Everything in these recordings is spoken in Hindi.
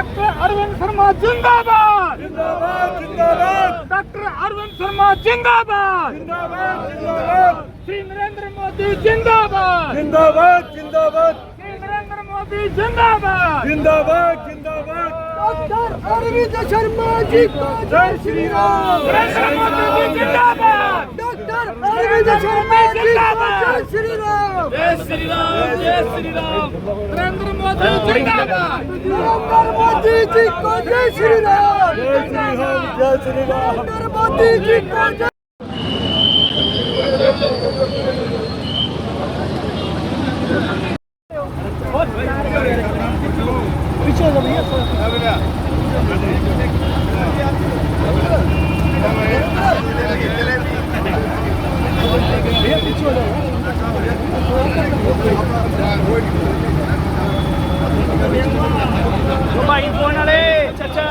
डॉक्टर अरविंद शर्मा जिंदाबाद जिंदाबाद जिंदाबाद। डॉक्टर अरविंद शर्मा जिंदाबाद जिंदाबाद जिंदाबाद। श्री नरेंद्र मोदी जिंदाबाद जिंदाबाद जिंदाबाद। श्री नरेंद्र मोदी जिंदाबाद जिंदाबाद जिंदाबाद। डॉक्टर अरविंद शर्मा जी को जय श्री राम। नरेंद्र मोदी जी जिंदाबाद डॉक्टर अरविंद शर्मा जिंदाबाद जय श्री राम। जय श्री राम जय श्री राम। नरेंद्र मोदी जिंदाबाद नरेंद्र मोदी जी को जय श्री राम। जय श्री राम जय श्री राम। नरेंद्र मोदी जी को जय। पीछे हो भैया पीछे हो जाओ भाई फोन वाले चाचा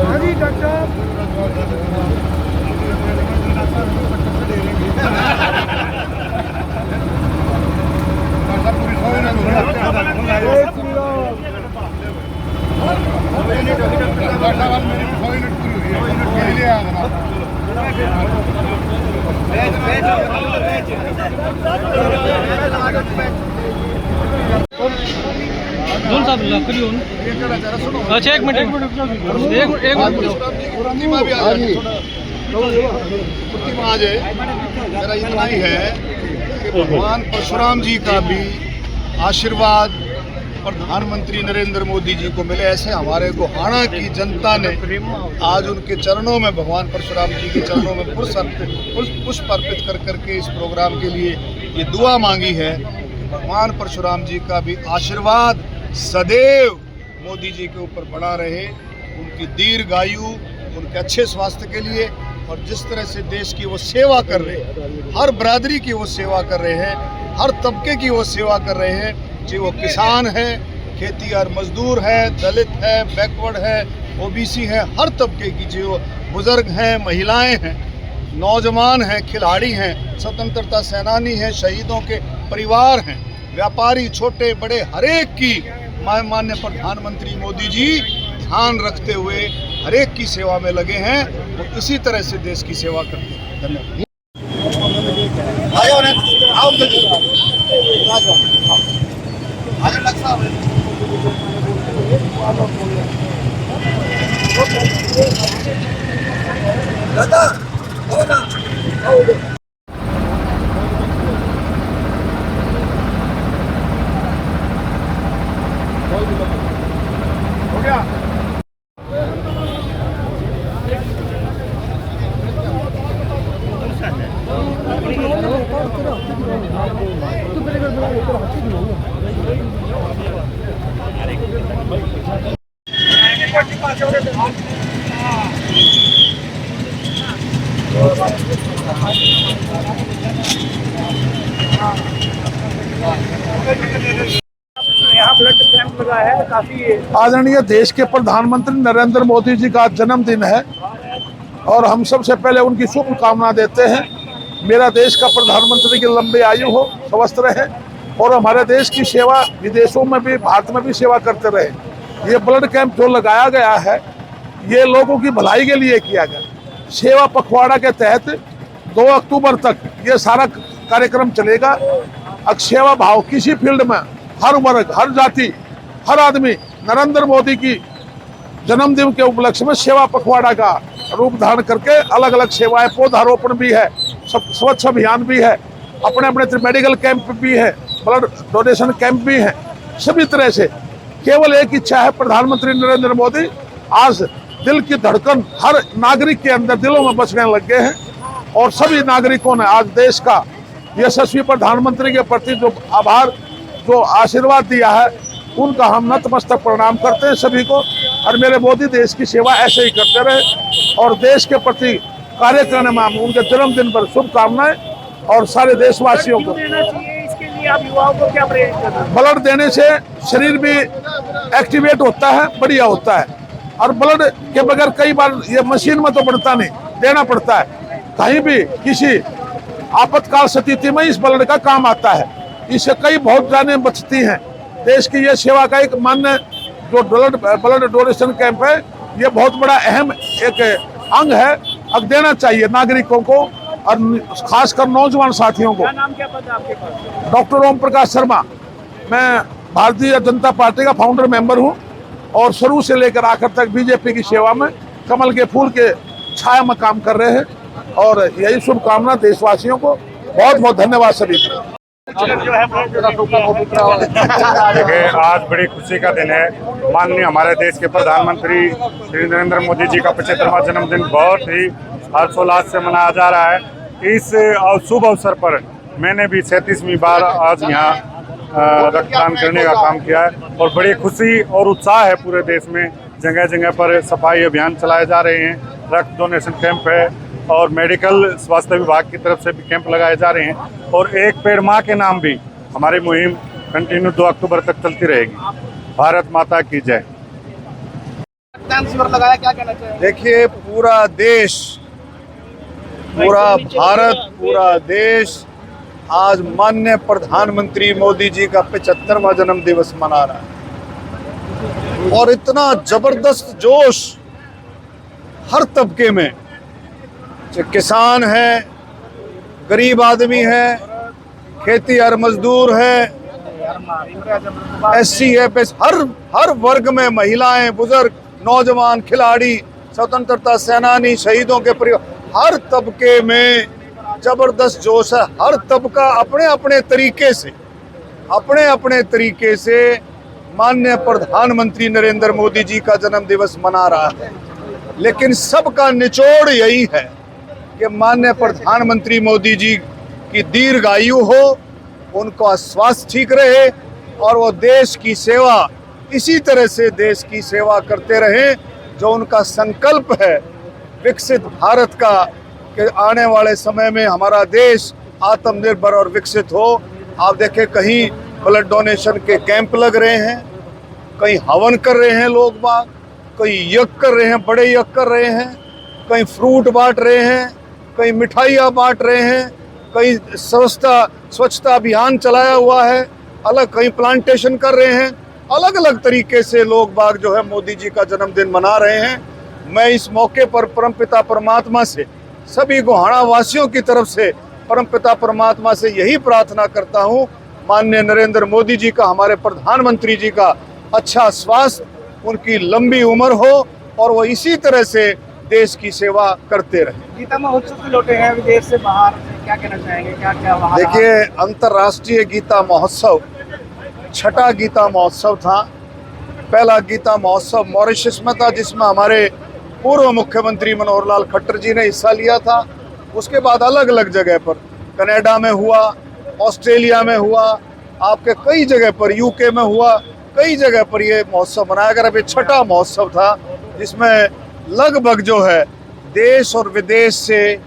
हाँ जी डॉक्टर दोन साहब लकड़ी होन अच्छा एक मिनट आज मेरा इतना ही है कि भगवान परशुराम जी का भी आशीर्वाद प्रधानमंत्री नरेंद्र मोदी जी को मिले। ऐसे हमारे गोहाना की जनता ने आज उनके चरणों में भगवान परशुराम जी के चरणों में पुष्प अर्पित कर करके इस प्रोग्राम के लिए ये दुआ मांगी है कि भगवान परशुराम जी का भी आशीर्वाद सदैव मोदी जी के ऊपर बना रहे, उनकी दीर्घायु, उनके अच्छे स्वास्थ्य के लिए। और जिस तरह से देश की वो सेवा कर रहे हैं, हर बरादरी की वो सेवा कर रहे हैं, हर तबके की वो सेवा कर रहे हैं, चाहे वो किसान है, खेती और मजदूर है, दलित है, बैकवर्ड है, ओबीसी है, हर तबके की, जो बुजुर्ग हैं, महिलाएं हैं, नौजवान हैं, खिलाड़ी हैं, स्वतंत्रता सेनानी हैं, शहीदों के परिवार हैं, व्यापारी छोटे बड़े, हर एक की माननीय प्रधानमंत्री मोदी जी ध्यान रखते हुए हर एक की सेवा में लगे हैं। वो इसी तरह से देश की सेवा करते हैं। धन्यवाद। हो गया। यहाँ ब्लड कैंप लगा है काफी। आदरणीय देश के प्रधानमंत्री नरेंद्र मोदी जी का जन्मदिन है और हम सबसे पहले उनकी शुभकामना देते हैं। मेरा देश का प्रधानमंत्री की लंबी आयु हो, स्वस्थ रहे और हमारे देश की सेवा विदेशों में भी, भारत में भी सेवा करते रहे। ये ब्लड कैंप जो लगाया गया है, ये लोगों की भलाई के लिए किया गया। सेवा पखवाड़ा के तहत 2 अक्टूबर तक ये सारा कार्यक्रम चलेगा। सेवा भाव किसी फील्ड में हर वर्ग, हर जाति, हर आदमी नरेंद्र मोदी की जन्मदिन के उपलक्ष्य में सेवा पखवाड़ा का रूप धारण करके अलग अलग सेवाएं, पौधारोपण भी है, स्वच्छ अभियान भी है, अपने अपने मेडिकल कैंप भी है, ब्लड डोनेशन कैंप भी है। सभी तरह से केवल एक इच्छा है, प्रधानमंत्री नरेंद्र मोदी आज दिल की धड़कन हर नागरिक के अंदर दिलों में बसने लग गए हैं और सभी नागरिकों ने आज देश का यशस्वी प्रधानमंत्री के प्रति जो आभार, जो आशीर्वाद दिया है, उनका हम नतमस्तक प्रणाम करते हैं सभी को। और मेरे मोदी देश की सेवा ऐसे ही करते रहे और देश के प्रति कार्य करने में उनके जन्मदिन पर शुभकामनाएं और सारे देशवासियों को। इसके लिए आप युवाओं को क्या प्रेरित करना? ब्लड देने से शरीर भी एक्टिवेट होता है, बढ़िया होता है। और ब्लड के बगैर कई बार ये मशीन में तो बनता नहीं, देना पड़ता है। कहीं भी किसी आपातकाल स्थिति में इस ब्लड का काम आता है। इससे कई बहुत जानें बचती हैं। देश की ये सेवा का एक मान्य जो ब्लड डोनेशन कैंप है, ये बहुत बड़ा अहम एक अंग है। अब देना चाहिए नागरिकों को और खासकर नौजवान साथियों को। क्या पद है आपके पास? डॉक्टर ओम प्रकाश शर्मा, मैं भारतीय जनता पार्टी का फाउंडर मेंबर हूं और शुरू से लेकर आखिर तक बीजेपी की सेवा में कमल के फूल के छाया में काम कर रहे हैं और यही शुभकामना देशवासियों को। बहुत बहुत धन्यवाद सभी को। देखिए, आज बड़ी खुशी का दिन है। माननीय हमारे देश के प्रधानमंत्री श्री नरेंद्र मोदी जी का 75वां जन्मदिन बहुत ही हर्षोल्लास से मनाया जा रहा है। इस शुभ अवसर पर मैंने भी 37वीं बार आज यहाँ रक्तदान करने का काम किया है और बड़ी खुशी और उत्साह है पूरे देश में। जगह जगह पर सफाई अभियान चलाए जा रहे हैं, रक्त डोनेशन कैंप है और मेडिकल स्वास्थ्य विभाग की तरफ से भी कैंप लगाए जा रहे हैं और एक पेड़ माँ के नाम भी हमारी मुहिम कंटिन्यू 2 अक्टूबर तक चलती रहेगी। भारत माता की जय। रक्तदान शिविर लगाया, क्या कहना चाहिए? देखिए, पूरा देश, पूरा भारत, पूरा देश आज माननीय प्रधानमंत्री मोदी जी का 75वां जन्म दिवस मना रहा है और इतना जबरदस्त जोश हर तबके में, चाहे किसान है, गरीब आदमी है, खेती और मजदूर है, SC है, हर वर्ग में, महिलाएं, बुजुर्ग, नौजवान, खिलाड़ी, स्वतंत्रता सेनानी, शहीदों के परिवार, हर तबके में जबरदस्त जोश है। हर तबका अपने अपने तरीके से माननीय प्रधानमंत्री नरेंद्र मोदी जी का जन्म दिवस मना रहा है। लेकिन सबका निचोड़ यही है कि माननीय प्रधानमंत्री मोदी जी की दीर्घायु हो, उनका स्वास्थ्य ठीक रहे और वो देश की सेवा, इसी तरह से देश की सेवा करते रहे जो उनका संकल्प है विकसित भारत का, कि आने वाले समय में हमारा देश आत्मनिर्भर और विकसित हो। आप देखें, कहीं ब्लड डोनेशन के कैंप लग रहे हैं, कहीं हवन कर रहे हैं लोग बाग, कहीं यज्ञ कर रहे हैं, बड़े यज्ञ कर रहे हैं, कहीं फ्रूट बांट रहे हैं, कहीं मिठाइयाँ बांट रहे हैं, कहीं स्वच्छता अभियान चलाया हुआ है, अलग कहीं प्लांटेशन कर रहे हैं। अलग अलग तरीके से लोग बाग जो है मोदी जी का जन्मदिन मना रहे हैं। मैं इस मौके पर परमपिता परमात्मा से, सभी गोहाना वासियों की तरफ से परमपिता परमात्मा से यही प्रार्थना करता हूँ, माननीय नरेंद्र मोदी जी का, हमारे प्रधानमंत्री जी का अच्छा स्वास्थ्य, उनकी लंबी उम्र हो और वो इसी तरह से देश की सेवा करते रहे। गीता महोत्सव से लौटे हैं विदेश से, बाहर से, क्या कहना चाहेंगे? क्या क्या वहाँ? देखिए, अंतर्राष्ट्रीय गीता महोत्सव 6ठा गीता महोत्सव था। पहला गीता महोत्सव मॉरिशस में था, जिसमें हमारे पूर्व मुख्यमंत्री मनोहर लाल खट्टर जी ने हिस्सा लिया था। उसके बाद अलग अलग जगह पर, कनाडा में हुआ, ऑस्ट्रेलिया में हुआ, आपके कई जगह पर, यूके में हुआ, कई जगह पर ये महोत्सव मनाया गया। अब ये 6ठा महोत्सव था, जिसमें लगभग जो है देश और विदेश से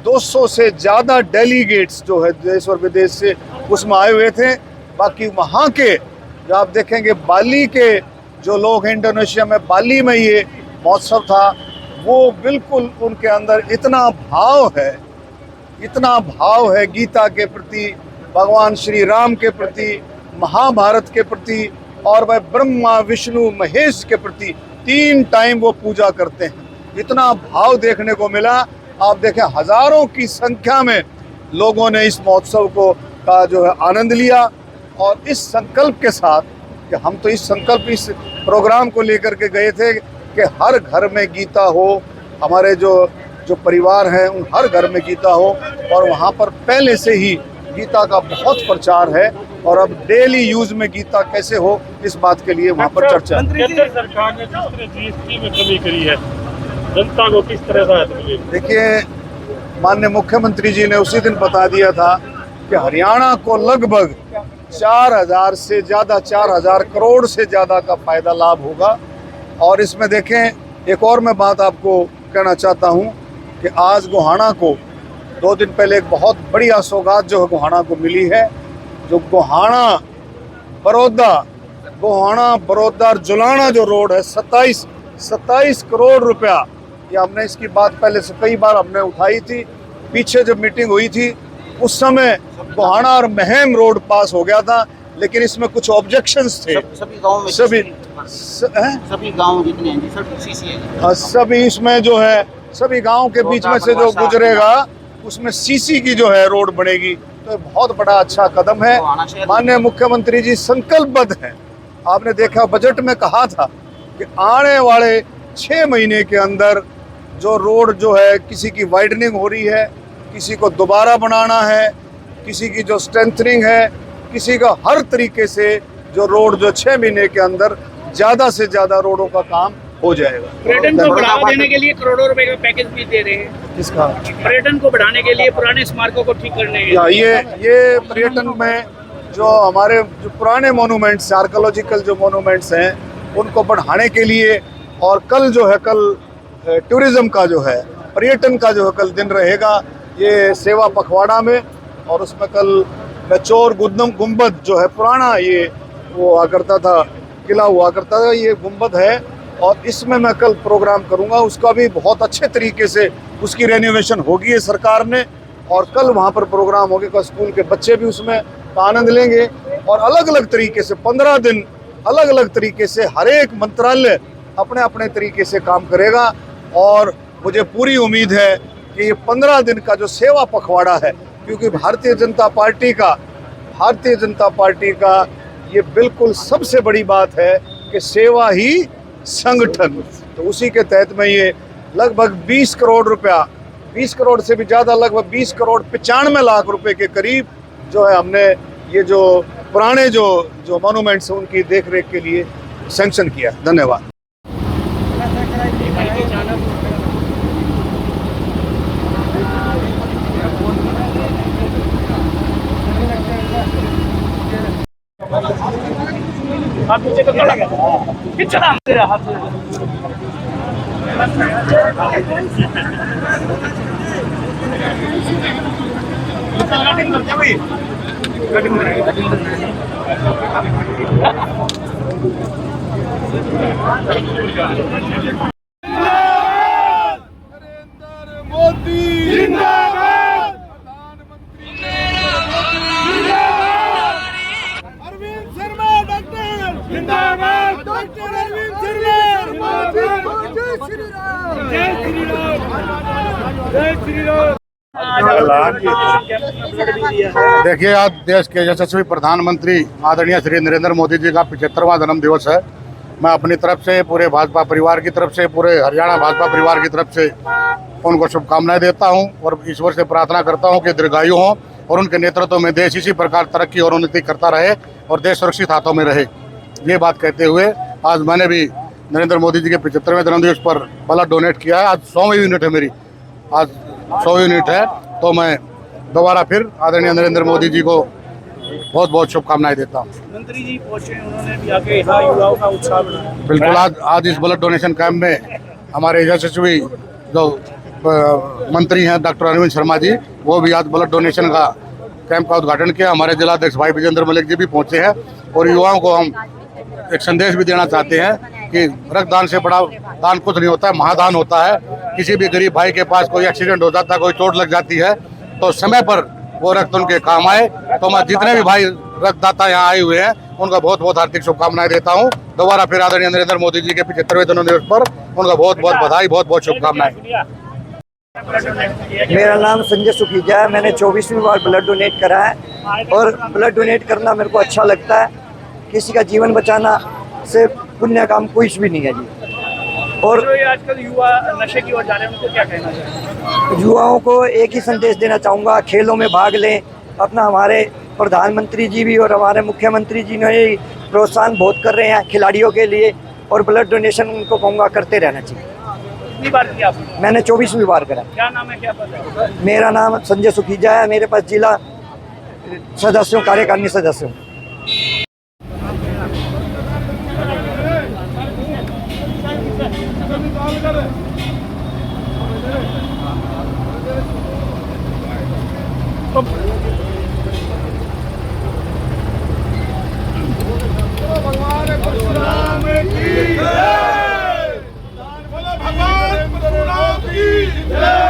200 से ज़्यादा डेलीगेट्स जो है देश और विदेश से उसमें आए हुए थे। बाकी वहाँ के जो आप देखेंगे, बाली के जो लोग हैं, इंडोनेशिया में बाली में ये महोत्सव था, वो बिल्कुल उनके अंदर इतना भाव है गीता के प्रति, भगवान श्री राम के प्रति, महाभारत के प्रति और वह ब्रह्मा विष्णु महेश के प्रति 3 टाइम वो पूजा करते हैं। इतना भाव देखने को मिला। आप देखें, हजारों की संख्या में लोगों ने इस महोत्सव का जो है आनंद लिया और इस संकल्प के साथ कि हम तो इस प्रोग्राम को लेकर के गए थे कि हर घर में गीता हो, हमारे जो परिवार हैं उन हर घर में गीता हो, और वहाँ पर पहले से ही गीता का बहुत प्रचार है और अब डेली यूज में गीता कैसे हो, इस बात के लिए वहाँ पर चर्चा है। केंद्र सरकार ने जिस तरह GST में कमी करी है, जनता को किस तरह सहायता मिलेगी? देखिए, माननीय मुख्यमंत्री जी ने उसी दिन बता दिया था कि हरियाणा को लगभग 4,000 से ज़्यादा, 4,000 करोड़ से ज़्यादा का फायदा लाभ होगा। और इसमें देखें, एक और मैं बात आपको कहना चाहता हूँ कि आज गोहाना को 2 दिन पहले एक बहुत बढ़िया सौगात जो है गोहाना को मिली है। जो गोहाना बड़ौदा जुलाना जो रोड है, 27 करोड़ रुपया, ये हमने इसकी बात पहले से कई बार हमने उठाई थी। पीछे जब मीटिंग हुई थी उस समय गोहाना और महम रोड पास हो गया था, लेकिन इसमें कुछ ऑब्जेक्शंस थे। सभी गाँव में सभी गाँव जितने हैं जी सब सीसी है जी। सभी इसमें जो है सभी गांव के बीच में से जो गुजरेगा उसमें सीसी की जो है रोड बनेगी, तो बहुत बड़ा अच्छा कदम है। माननीय मुख्यमंत्री जी संकल्पबद्ध हैं। आपने देखा बजट में कहा था कि आने वाले 6 महीने के अंदर जो रोड जो है किसी की वाइडनिंग हो रही है, किसी को दोबारा बनाना है, किसी की जो स्ट्रेंथनिंग है, किसी का हर तरीके से जो रोड जो 6 महीने के अंदर ज़्यादा से ज़्यादा रोडों का काम हो जाएगा। पर्यटन को बढ़ावा देने के लिए करोड़ों रुपए का पैकेज भी दे रहे हैं। किसका? पर्यटन को बढ़ाने के लिए पुराने स्मारकों को ठीक करने के या लिए। ये पर्यटन में जो हमारे जो पुराने मोनूमेंट्स आर्कोलॉजिकल जो मोनूमेंट्स हैं उनको बढ़ाने के लिए, और कल जो है कल टूरिज्म का जो है पर्यटन का जो है कल दिन रहेगा ये सेवा पखवाड़ा में, और उसमें कल बेचौर गुंबद जो है पुराना ये वो हुआ करता था, किला हुआ करता था, ये गुंबद है और इसमें मैं कल प्रोग्राम करूंगा। उसका भी बहुत अच्छे तरीके से उसकी रेनोवेशन होगी है सरकार ने, और कल वहाँ पर प्रोग्राम होगा। स्कूल के बच्चे भी उसमें आनंद लेंगे और अलग अलग तरीके से 15 दिन अलग अलग तरीके से हर एक मंत्रालय अपने अपने तरीके से काम करेगा। और मुझे पूरी उम्मीद है कि ये 15 दिन का जो सेवा पखवाड़ा है, क्योंकि भारतीय जनता पार्टी का ये बिल्कुल सबसे बड़ी बात है कि सेवा ही संगठन, तो उसी के तहत में ये लगभग 20 करोड़ रुपया, 20 करोड़ से भी ज़्यादा, लगभग 20 करोड़ 95 लाख रुपए के करीब जो है हमने ये जो पुराने जो मोनूमेंट्स हैं उनकी देख रेख के लिए सैंक्शन किया। धन्यवाद। आप नीचे को थोड़ा कितना तेरा हाथ नरेंद्र मोदी जिंदाबाद, अरविंद शर्मा डॉक्टर जिंदाबाद, डॉक्टर अरविंद शर्मा जिंदाबाद, जय श्री राम, जय श्री राम, जय श्री राम। देखिए, आज देश के यशस्वी प्रधानमंत्री आदरणीय श्री नरेंद्र मोदी जी का 75वां जन्म दिवस है। मैं अपनी तरफ से, पूरे भाजपा परिवार की तरफ से, पूरे हरियाणा भाजपा परिवार की तरफ से उनको शुभकामनाएं देता हूं और ईश्वर से प्रार्थना करता हूं कि दीर्घायु हों और उनके नेतृत्व में देश इसी प्रकार तरक्की और उन्नति करता रहे और देश सुरक्षित हाथों में रहे। ये बात कहते हुए आज मैंने भी नरेंद्र मोदी जी के 75वें जन्मदिवस पर ब्लड डोनेट किया है। आज 100वीं यूनिट है मेरी, आज 100 यूनिट है, तो मैं दोबारा फिर आदरणीय नरेंद्र मोदी जी को बहुत बहुत शुभकामनाएं देता हूँ। मंत्री जी पहुंचे, उन्होंने भी आके यहाँ युवाओं का उत्साह बढ़ाया। बिल्कुल, आज इस ब्लड डोनेशन कैंप में हमारे यशस्वी जो मंत्री हैं डॉक्टर अरविंद शर्मा जी, वो भी आज ब्लड डोनेशन का कैंप का उद्घाटन किया। हमारे जिलाध्यक्ष भाई विजेंद्र मलिक जी भी पहुंचे हैं और युवाओं को हम एक संदेश भी देना चाहते हैं कि रक्तदान से बड़ा दान कुछ नहीं होता है, महादान होता है। किसी भी गरीब भाई के पास कोई एक्सीडेंट हो जाता है, कोई चोट लग जाती है, तो समय पर वो रक्त उनके काम आए। तो मैं जितने भी भाई रक्तदाता यहाँ आए हुए हैं उनका बहुत बहुत हार्दिक शुभकामनाएं देता हूँ। दोबारा फिर आदरणीय नरेंद्र मोदी जी के 75वें जन्मदिवस पर उनका बहुत बहुत बधाई, बहुत बहुत शुभकामनाएं। मेरा नाम संजय सुखीजा है। मैंने 24वीं बार ब्लड डोनेट करा है और ब्लड डोनेट करना मेरे को अच्छा लगता है। किसी का जीवन बचाना से पुण्य काम कुछ भी नहीं है जी। और जो ये आजकल युवा नशे की ओर जा रहे हैं, उनको क्या कहना चाहिए? युवाओं को एक ही संदेश देना चाहूँगा, खेलों में भाग लें। अपना हमारे प्रधानमंत्री जी भी और हमारे मुख्यमंत्री जी ने प्रोत्साहन बहुत कर रहे हैं खिलाड़ियों के लिए, और ब्लड डोनेशन उनको कहूँगा करते रहना चाहिए। कितनी बार किया आपने? मैंने 24वीं बार करा। क्या नाम है, क्या पद है? मेरा नाम संजय सुखीजा है। मेरे पास जिला सदस्यों, कार्यकारिणी सदस्यों। भगवान परशुराम की जय, बोलो भगवान परशुराम की जय,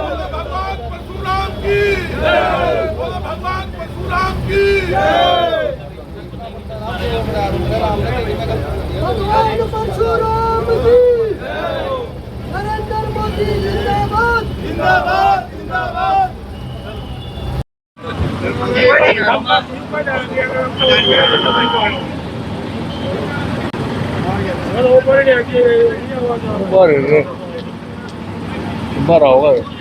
बोलो भगवान परशुराम की जय। की भगवान परशुराम जी नरेंद्र मोदी जिंदाबाद जिंदाबाद जिंदाबाद ऊपर होगा